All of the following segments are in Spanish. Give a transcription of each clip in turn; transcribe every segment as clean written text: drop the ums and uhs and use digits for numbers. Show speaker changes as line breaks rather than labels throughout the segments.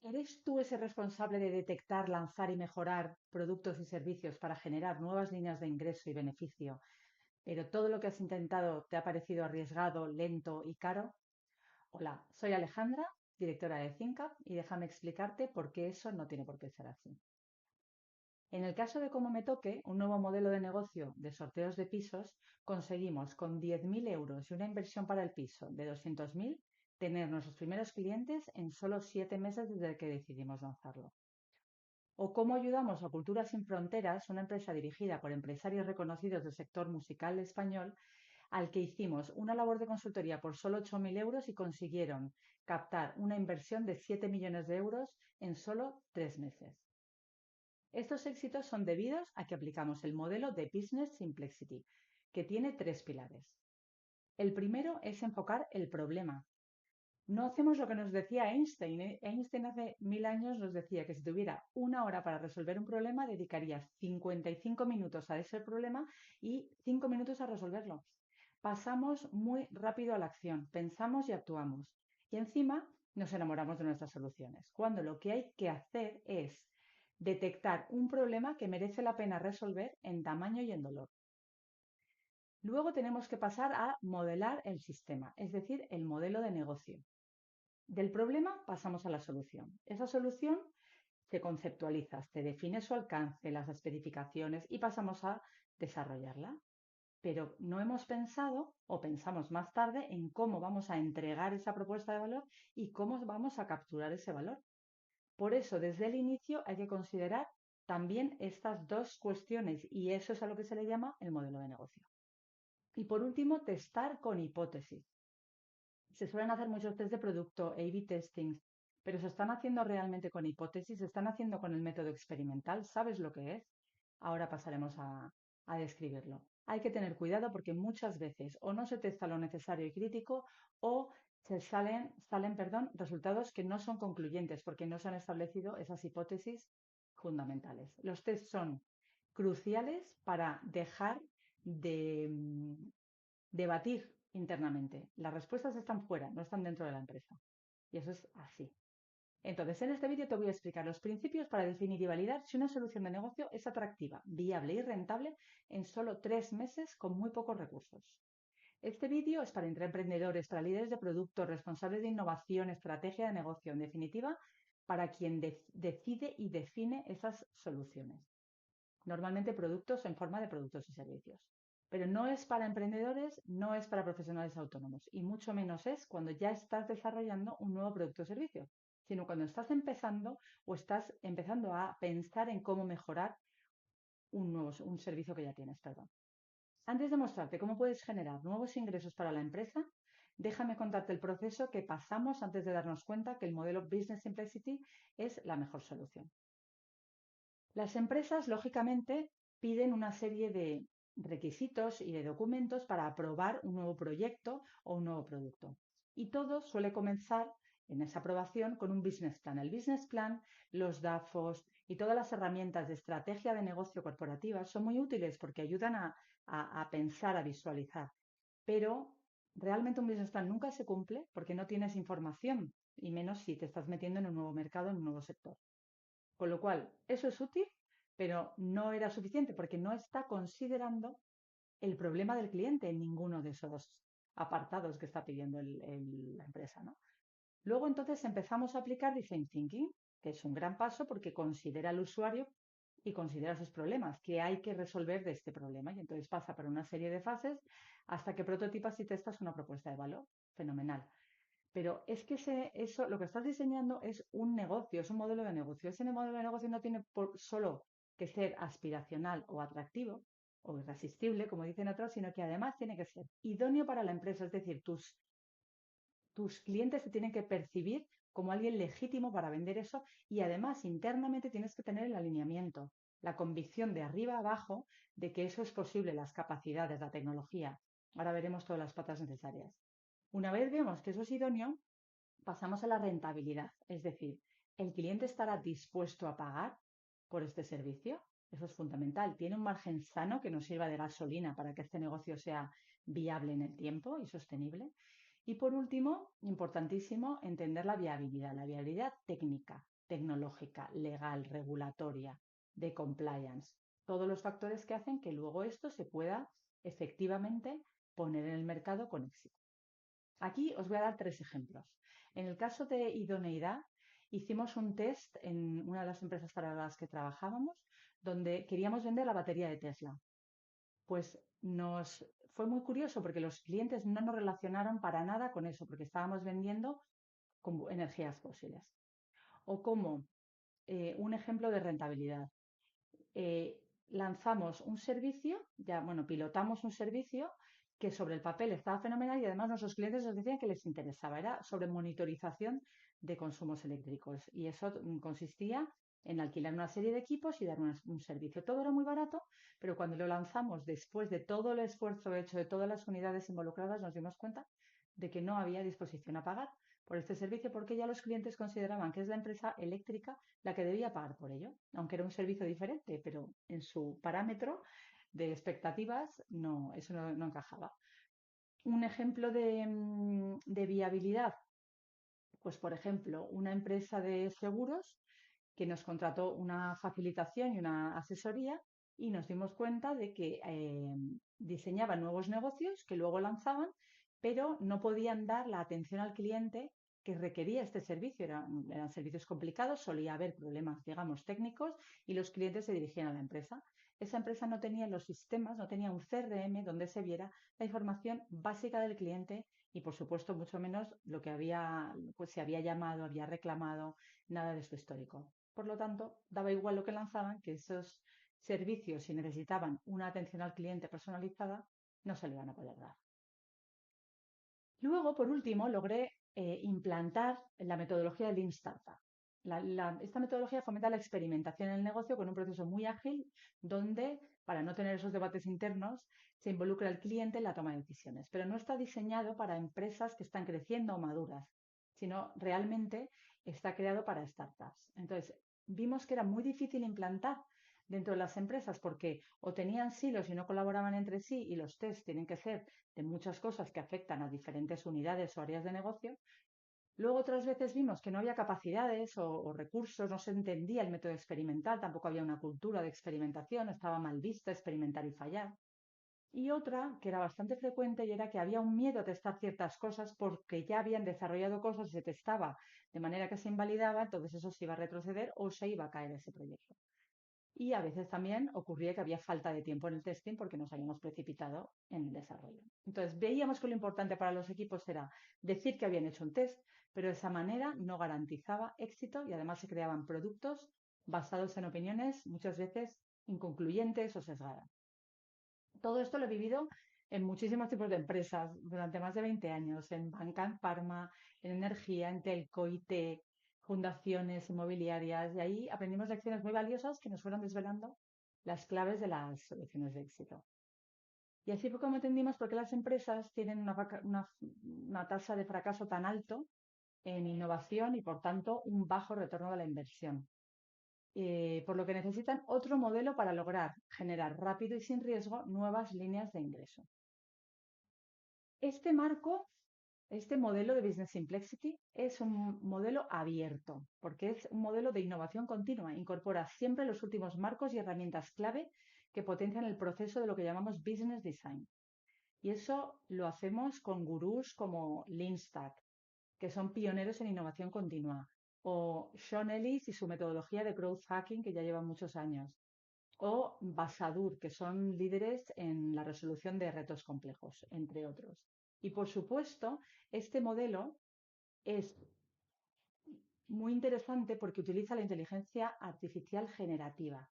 ¿Eres tú ese responsable de detectar, lanzar y mejorar productos y servicios para generar nuevas líneas de ingreso y beneficio, pero todo lo que has intentado te ha parecido arriesgado, lento y caro? Hola, soy Alejandra, directora de ThinkUp, y déjame explicarte por qué eso no tiene por qué ser así. En el caso de Como Me Toque, un nuevo modelo de negocio de sorteos de pisos, conseguimos con 10.000 euros y una inversión para el piso de 200.000 tener nuestros primeros clientes en solo 7 meses desde que decidimos lanzarlo. O cómo ayudamos a Cultura Sin Fronteras, una empresa dirigida por empresarios reconocidos del sector musical español, al que hicimos una labor de consultoría por solo 8.000 euros y consiguieron captar una inversión de 7 millones de euros en solo 3 meses. Estos éxitos son debidos a que aplicamos el modelo de Business Simplicity, que tiene 3 pilares. El primero es enfocar el problema. No hacemos lo que nos decía Einstein. Einstein hace 1000 años nos decía que si tuviera una hora para resolver un problema, dedicaría 55 minutos a ese problema y 5 minutos a resolverlo. Pasamos muy rápido a la acción, pensamos y actuamos. Y encima nos enamoramos de nuestras soluciones, cuando lo que hay que hacer es detectar un problema que merece la pena resolver en tamaño y en dolor. Luego tenemos que pasar a modelar el sistema, es decir, el modelo de negocio. Del problema pasamos a la solución. Esa solución se conceptualiza, se define su alcance, las especificaciones y pasamos a desarrollarla. Pero no hemos pensado o pensamos más tarde en cómo vamos a entregar esa propuesta de valor y cómo vamos a capturar ese valor. Por eso, desde el inicio hay que considerar también estas dos cuestiones y eso es a lo que se le llama el modelo de negocio. Y por último, testar con hipótesis. Se suelen hacer muchos test de producto, A/B testings, pero ¿se están haciendo realmente con hipótesis? ¿Se están haciendo con el método experimental? ¿Sabes lo que es? Ahora pasaremos a describirlo. Hay que tener cuidado porque muchas veces o no se testa lo necesario y crítico o salen resultados que no son concluyentes porque no se han establecido esas hipótesis fundamentales. Los tests son cruciales para dejar de debatir internamente. Las respuestas están fuera, no están dentro de la empresa. Y eso es así. Entonces, en este vídeo te voy a explicar los principios para definir y validar si una solución de negocio es atractiva, viable y rentable en solo 3 meses con muy pocos recursos. Este vídeo es para intraemprendedores, para líderes de producto, responsables de innovación, estrategia de negocio, en definitiva, para quien decide y define esas soluciones. Normalmente productos en forma de productos y servicios. Pero no es para emprendedores, no es para profesionales autónomos y mucho menos es cuando ya estás desarrollando un nuevo producto o servicio, sino cuando estás empezando o estás empezando a pensar en cómo mejorar un servicio que ya tienes, perdón. Antes de mostrarte cómo puedes generar nuevos ingresos para la empresa, déjame contarte el proceso que pasamos antes de darnos cuenta que el modelo Business Simplicity es la mejor solución. Las empresas, lógicamente, piden una serie de requisitos y de documentos para aprobar un nuevo proyecto o un nuevo producto. Y todo suele comenzar en esa aprobación con un business plan. El business plan, los DAFOs y todas las herramientas de estrategia de negocio corporativa son muy útiles porque ayudan a pensar, a visualizar. Pero realmente un business plan nunca se cumple porque no tienes información y menos si te estás metiendo en un nuevo mercado, en un nuevo sector. Con lo cual, eso es útil, pero no era suficiente porque no está considerando el problema del cliente en ninguno de esos apartados que está pidiendo la empresa, ¿no? Luego entonces empezamos a aplicar Design Thinking, que es un gran paso porque considera al usuario y considera sus problemas, que hay que resolver de este problema. Y entonces pasa por una serie de fases hasta que prototipas y testas una propuesta de valor. Fenomenal. Pero es que eso, lo que estás diseñando es un negocio, es un modelo de negocio. Ese modelo de negocio no tiene solo que ser aspiracional o atractivo o irresistible, como dicen otros, sino que además tiene que ser idóneo para la empresa. Es decir, tus clientes se tienen que percibir como alguien legítimo para vender eso y además internamente tienes que tener el alineamiento, la convicción de arriba a abajo de que eso es posible, las capacidades, la tecnología. Ahora veremos todas las patas necesarias. Una vez vemos que eso es idóneo, pasamos a la rentabilidad, es decir, ¿el cliente estará dispuesto a pagar por este servicio? Eso es fundamental. ¿Tiene un margen sano que nos sirva de gasolina para que este negocio sea viable en el tiempo y sostenible? Y por último, importantísimo, entender la viabilidad técnica. tecnológica, legal, regulatoria, de compliance. Todos los factores que hacen que luego esto se pueda efectivamente poner en el mercado con éxito. Aquí os voy a dar 3 ejemplos. En el caso de idoneidad, hicimos un test en una de las empresas para las que trabajábamos, donde queríamos vender la batería de Tesla. Pues nos fue muy curioso porque los clientes no nos relacionaron para nada con eso, porque estábamos vendiendo energías fósiles. O como un ejemplo de rentabilidad. Lanzamos un servicio, pilotamos un servicio que sobre el papel estaba fenomenal y además nuestros clientes nos decían que les interesaba. Era sobre monitorización de consumos eléctricos y eso consistía en alquilar una serie de equipos y dar un servicio. Todo era muy barato, pero cuando lo lanzamos, después de todo el esfuerzo hecho de todas las unidades involucradas, nos dimos cuenta de que no había disposición a pagar por este servicio porque ya los clientes consideraban que es la empresa eléctrica la que debía pagar por ello, aunque era un servicio diferente, pero en su parámetro de expectativas eso no encajaba. Un ejemplo de viabilidad, pues por ejemplo, una empresa de seguros que nos contrató una facilitación y una asesoría y nos dimos cuenta de que diseñaban nuevos negocios que luego lanzaban, pero no podían dar la atención al cliente que requería este servicio. Eran servicios complicados, solía haber problemas, digamos, técnicos y los clientes se dirigían a la empresa. Esa empresa no tenía los sistemas, no tenía un CRM donde se viera la información básica del cliente y, por supuesto, mucho menos lo que pues se había llamado, había reclamado, nada de su histórico. Por lo tanto, daba igual lo que lanzaban, que esos servicios, si necesitaban una atención al cliente personalizada, no se le iban a poder dar. Luego, por último, logré implantar la metodología del Lean Startup. Esta metodología fomenta la experimentación en el negocio con un proceso muy ágil donde, para no tener esos debates internos, se involucra al cliente en la toma de decisiones. Pero no está diseñado para empresas que están creciendo o maduras, sino realmente está creado para startups. Entonces, vimos que era muy difícil implantar dentro de las empresas porque o tenían silos y no colaboraban entre sí y los tests tienen que ser de muchas cosas que afectan a diferentes unidades o áreas de negocio. Luego otras veces vimos que no había capacidades o recursos, no se entendía el método experimental, tampoco había una cultura de experimentación, estaba mal visto experimentar y fallar. Y otra que era bastante frecuente y era que había un miedo a testar ciertas cosas porque ya habían desarrollado cosas y se testaba de manera que se invalidaba, entonces eso se iba a retroceder o se iba a caer ese proyecto. Y a veces también ocurría que había falta de tiempo en el testing porque nos habíamos precipitado en el desarrollo. Entonces veíamos que lo importante para los equipos era decir que habían hecho un test, pero de esa manera no garantizaba éxito y además se creaban productos basados en opiniones muchas veces inconcluyentes o sesgadas. Todo esto lo he vivido en muchísimos tipos de empresas durante más de 20 años, en banca, en farma, en energía, en telco, IT, fundaciones inmobiliarias, y ahí aprendimos lecciones muy valiosas que nos fueron desvelando las claves de las soluciones de éxito. Y así fue como entendimos por qué las empresas tienen una tasa de fracaso tan alto en innovación y, por tanto, un bajo retorno de la inversión. Por lo que necesitan otro modelo para lograr generar rápido y sin riesgo nuevas líneas de ingreso. Este marco, este modelo de Business Simplexity es un modelo abierto, porque es un modelo de innovación continua. Incorpora siempre los últimos marcos y herramientas clave que potencian el proceso de lo que llamamos Business Design. Y eso lo hacemos con gurús como Lean Startup, que son pioneros en innovación continua, o Sean Ellis y su metodología de growth hacking, que ya lleva muchos años, o Basadur, que son líderes en la resolución de retos complejos, entre otros. Y por supuesto, este modelo es muy interesante porque utiliza la inteligencia artificial generativa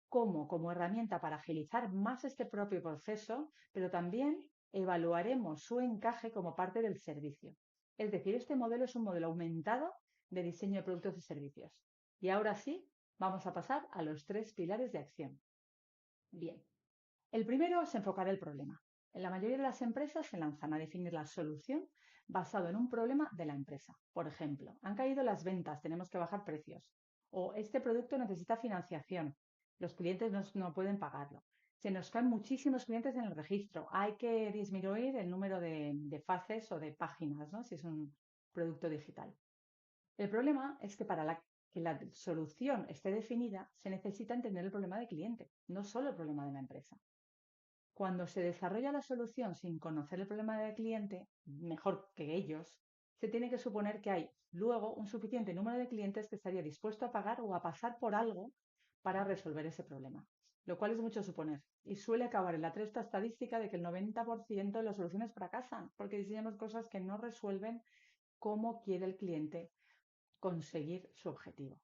como herramienta para agilizar más este propio proceso, pero también evaluaremos su encaje como parte del servicio. Es decir, este modelo es un modelo aumentado de diseño de productos y servicios. Y ahora sí, vamos a pasar a los 3 pilares de acción. Bien, el primero es enfocar el problema. En la mayoría de las empresas se lanzan a definir la solución basado en un problema de la empresa. Por ejemplo, han caído las ventas, tenemos que bajar precios. O este producto necesita financiación, los clientes no pueden pagarlo. Se nos caen muchísimos clientes en el registro. Hay que disminuir el número de fases o de páginas, ¿no? Si es un producto digital. El problema es que para que la solución esté definida, se necesita entender el problema del cliente, no solo el problema de la empresa. Cuando se desarrolla la solución sin conocer el problema del cliente, mejor que ellos, se tiene que suponer que hay luego un suficiente número de clientes que estaría dispuesto a pagar o a pasar por algo para resolver ese problema, lo cual es mucho suponer y suele acabar en la triste estadística de que el 90% de las soluciones fracasan porque diseñamos cosas que no resuelven cómo quiere el cliente conseguir su objetivo.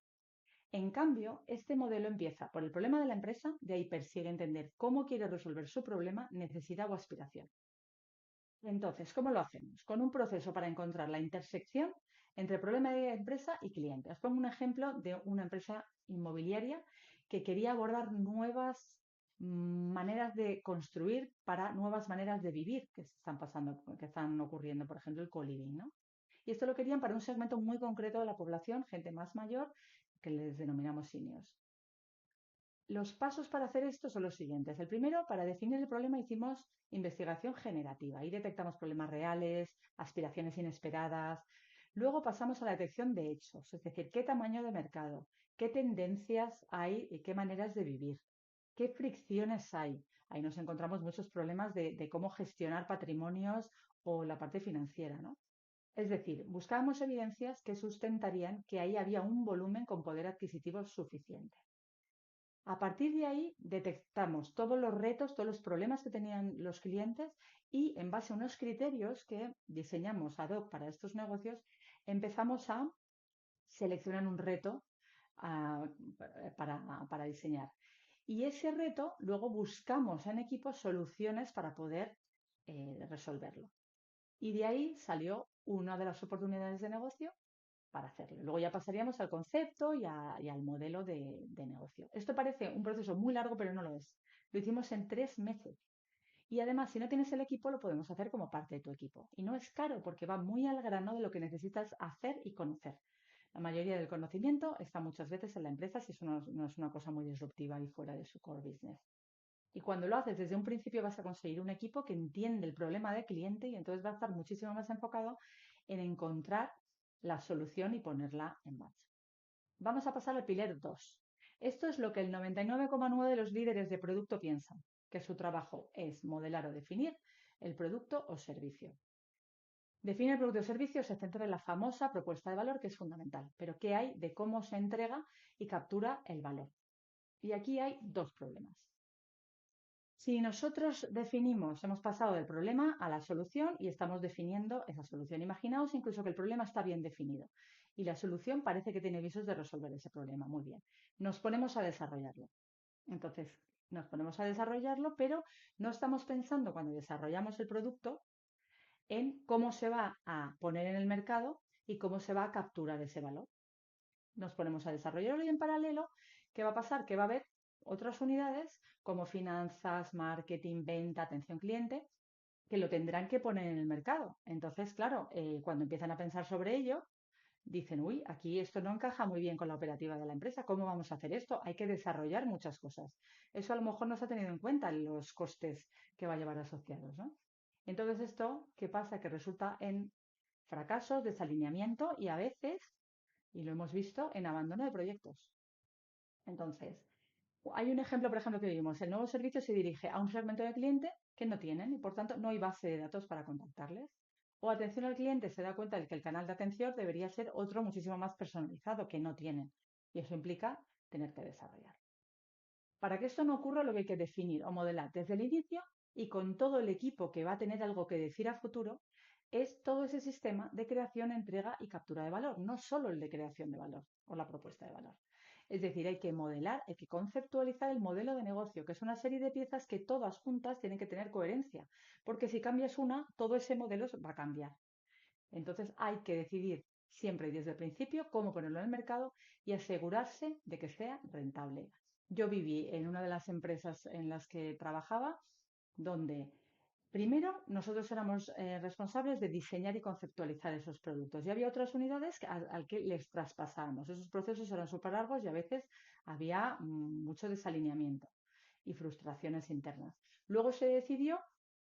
En cambio, este modelo empieza por el problema de la empresa, de ahí persigue entender cómo quiere resolver su problema, necesidad o aspiración. Entonces, ¿cómo lo hacemos? Con un proceso para encontrar la intersección entre problema de empresa y cliente. Os pongo un ejemplo de una empresa inmobiliaria que quería abordar nuevas maneras de construir para nuevas maneras de vivir que están pasando, que están ocurriendo, por ejemplo, el co-living, ¿no? Y esto lo querían para un segmento muy concreto de la población, gente más mayor, que les denominamos seniors. Los pasos para hacer esto son los siguientes. El primero, para definir el problema, hicimos investigación generativa y detectamos problemas reales, aspiraciones inesperadas. Luego pasamos a la detección de hechos, es decir, qué tamaño de mercado, qué tendencias hay y qué maneras de vivir, qué fricciones hay. Ahí nos encontramos muchos problemas de cómo gestionar patrimonios o la parte financiera, ¿no? Es decir, buscábamos evidencias que sustentarían que ahí había un volumen con poder adquisitivo suficiente. A partir de ahí detectamos todos los retos, todos los problemas que tenían los clientes y en base a unos criterios que diseñamos ad hoc para estos negocios, empezamos a seleccionar un reto ah, para diseñar. Y ese reto luego buscamos en equipo soluciones para poder resolverlo. Y de ahí salió una de las oportunidades de negocio para hacerlo. Luego ya pasaríamos al concepto y al modelo de negocio. Esto parece un proceso muy largo, pero no lo es. Lo hicimos en 3 meses. Y además, si no tienes el equipo, lo podemos hacer como parte de tu equipo. Y no es caro porque va muy al grano de lo que necesitas hacer y conocer. La mayoría del conocimiento está muchas veces en la empresa si eso no es una cosa muy disruptiva y fuera de su core business. Y cuando lo haces desde un principio vas a conseguir un equipo que entiende el problema del cliente y entonces va a estar muchísimo más enfocado en encontrar la solución y ponerla en marcha. Vamos a pasar al pilar 2. Esto es lo que el 99,9% de los líderes de producto piensan, que su trabajo es modelar o definir el producto o servicio. Definir el producto o servicio se centra en la famosa propuesta de valor, que es fundamental, pero ¿qué hay de cómo se entrega y captura el valor? Y aquí hay dos problemas. Si nosotros definimos, hemos pasado del problema a la solución y estamos definiendo esa solución. Imaginaos incluso que el problema está bien definido y la solución parece que tiene visos de resolver ese problema. Muy bien. Nos ponemos a desarrollarlo. Entonces, nos ponemos a desarrollarlo, pero no estamos pensando cuando desarrollamos el producto en cómo se va a poner en el mercado y cómo se va a capturar ese valor. Nos ponemos a desarrollarlo y en paralelo, ¿qué va a pasar? Que va a haber otras unidades como finanzas, marketing, venta, atención cliente, que lo tendrán que poner en el mercado. Entonces, claro, cuando empiezan a pensar sobre ello, dicen, uy, aquí esto no encaja muy bien con la operativa de la empresa, ¿cómo vamos a hacer esto? Hay que desarrollar muchas cosas. Eso a lo mejor no se ha tenido en cuenta en los costes que va a llevar asociados, ¿no? Entonces, esto, ¿qué pasa? Que resulta en fracasos, desalineamiento y a veces, y lo hemos visto, en abandono de proyectos. Entonces, hay un ejemplo, por ejemplo, que vimos. El nuevo servicio se dirige a un segmento de cliente que no tienen y, por tanto, no hay base de datos para contactarles. O atención al cliente se da cuenta de que el canal de atención debería ser otro muchísimo más personalizado que no tienen. Y eso implica tener que desarrollar. Para que esto no ocurra, lo que hay que definir o modelar desde el inicio y con todo el equipo que va a tener algo que decir a futuro es todo ese sistema de creación, entrega y captura de valor, no solo el de creación de valor o la propuesta de valor. Es decir, hay que modelar, hay que conceptualizar el modelo de negocio, que es una serie de piezas que todas juntas tienen que tener coherencia, porque si cambias una, todo ese modelo va a cambiar. Entonces hay que decidir siempre y desde el principio cómo ponerlo en el mercado y asegurarse de que sea rentable. Yo viví en una de las empresas en las que trabajaba, donde primero nosotros éramos responsables de diseñar y conceptualizar esos productos y había otras unidades al que les traspasábamos. Esos procesos eran súper largos y a veces había mucho desalineamiento y frustraciones internas. Luego se decidió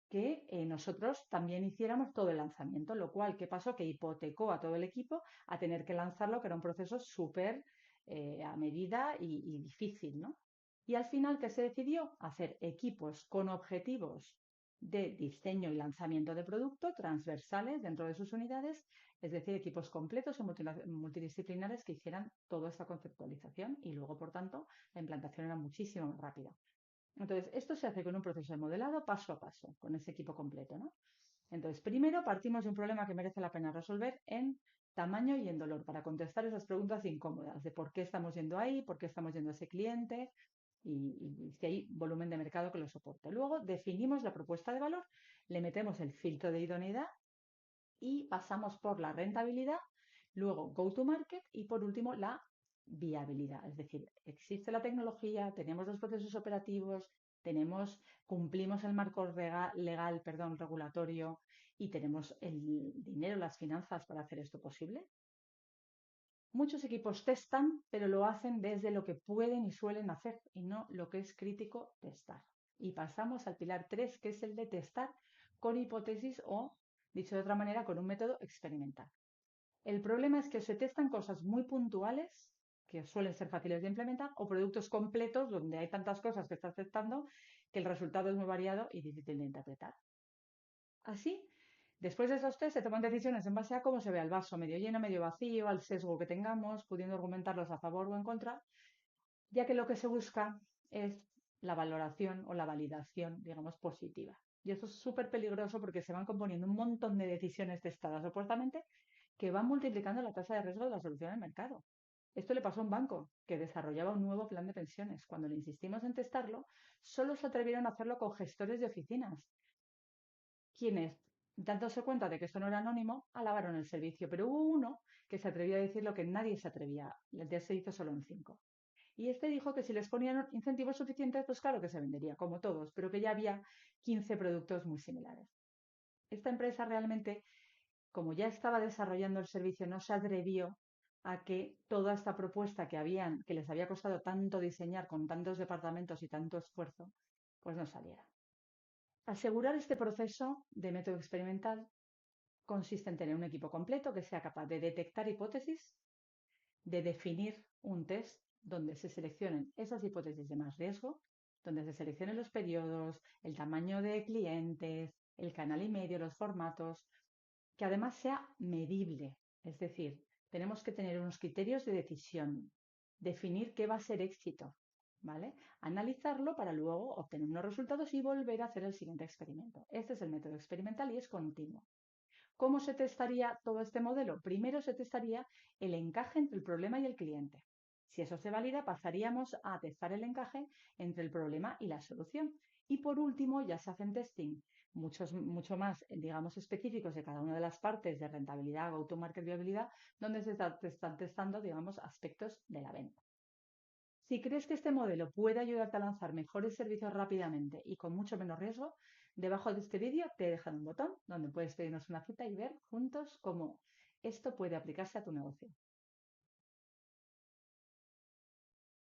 que nosotros también hiciéramos todo el lanzamiento, lo cual, ¿qué pasó? Que hipotecó a todo el equipo a tener que lanzarlo, que era un proceso súper a medida y difícil, ¿no? Y al final, ¿qué se decidió? Hacer equipos con objetivos de diseño y lanzamiento de producto transversales dentro de sus unidades, es decir, equipos completos y multidisciplinares que hicieran toda esta conceptualización y luego, por tanto, la implantación era muchísimo más rápida. Entonces, esto se hace con un proceso de modelado paso a paso, con ese equipo completo, ¿no? Entonces, primero partimos de un problema que merece la pena resolver en tamaño y en dolor, para contestar esas preguntas incómodas de por qué estamos yendo ahí, por qué estamos yendo a ese cliente y si hay volumen de mercado que lo soporte. Luego definimos la propuesta de valor, le metemos el filtro de idoneidad y pasamos por la rentabilidad, luego go to market y por último la viabilidad. Es decir, existe la tecnología, tenemos los procesos operativos, cumplimos el marco legal, perdón, regulatorio y tenemos el dinero, las finanzas para hacer esto posible. Muchos equipos testan, pero lo hacen desde lo que pueden y suelen hacer y no lo que es crítico testar. Y pasamos al pilar 3, que es el de testar con hipótesis o, dicho de otra manera, con un método experimental. El problema es que se testan cosas muy puntuales, que suelen ser fáciles de implementar, o productos completos donde hay tantas cosas que estás testando que el resultado es muy variado y difícil de interpretar. Así, después de esos test se toman decisiones en base a cómo se ve el vaso, medio lleno, medio vacío, al sesgo que tengamos, pudiendo argumentarlos a favor o en contra, ya que lo que se busca es la valoración o la validación, digamos, positiva. Y esto es súper peligroso porque se van componiendo un montón de decisiones testadas opuestamente que van multiplicando la tasa de riesgo de la solución en el mercado. Esto le pasó a un banco que desarrollaba un nuevo plan de pensiones. Cuando le insistimos en testarlo, solo se atrevieron a hacerlo con gestores de oficinas, quienes, dándose cuenta de que esto no era anónimo, alabaron el servicio. Pero hubo uno que se atrevió a decir lo que nadie se atrevía. El día se hizo solo en 5. Y este dijo que si les ponían incentivos suficientes, pues claro que se vendería, como todos, pero que ya había 15 productos muy similares. Esta empresa realmente, como ya estaba desarrollando el servicio, no se atrevió a que toda esta propuesta que les había costado tanto diseñar con tantos departamentos y tanto esfuerzo, pues no saliera. Asegurar este proceso de método experimental consiste en tener un equipo completo que sea capaz de detectar hipótesis, de definir un test donde se seleccionen esas hipótesis de más riesgo, donde se seleccionen los periodos, el tamaño de clientes, el canal y medio, los formatos, que además sea medible. Es decir, tenemos que tener unos criterios de decisión, definir qué va a ser éxito, ¿vale? Analizarlo para luego obtener unos resultados y volver a hacer el siguiente experimento. Este es el método experimental y es continuo. ¿Cómo se testaría todo este modelo? Primero se testaría el encaje entre el problema y el cliente. Si eso se valida, pasaríamos a testar el encaje entre el problema y la solución. Y por último, ya se hacen testing mucho más, digamos, específicos de cada una de las partes de rentabilidad, go-to-market, viabilidad, donde se están testando, digamos, aspectos de la venta. Si crees que este modelo puede ayudarte a lanzar mejores servicios rápidamente y con mucho menos riesgo, debajo de este vídeo te he dejado un botón donde puedes pedirnos una cita y ver juntos cómo esto puede aplicarse a tu negocio.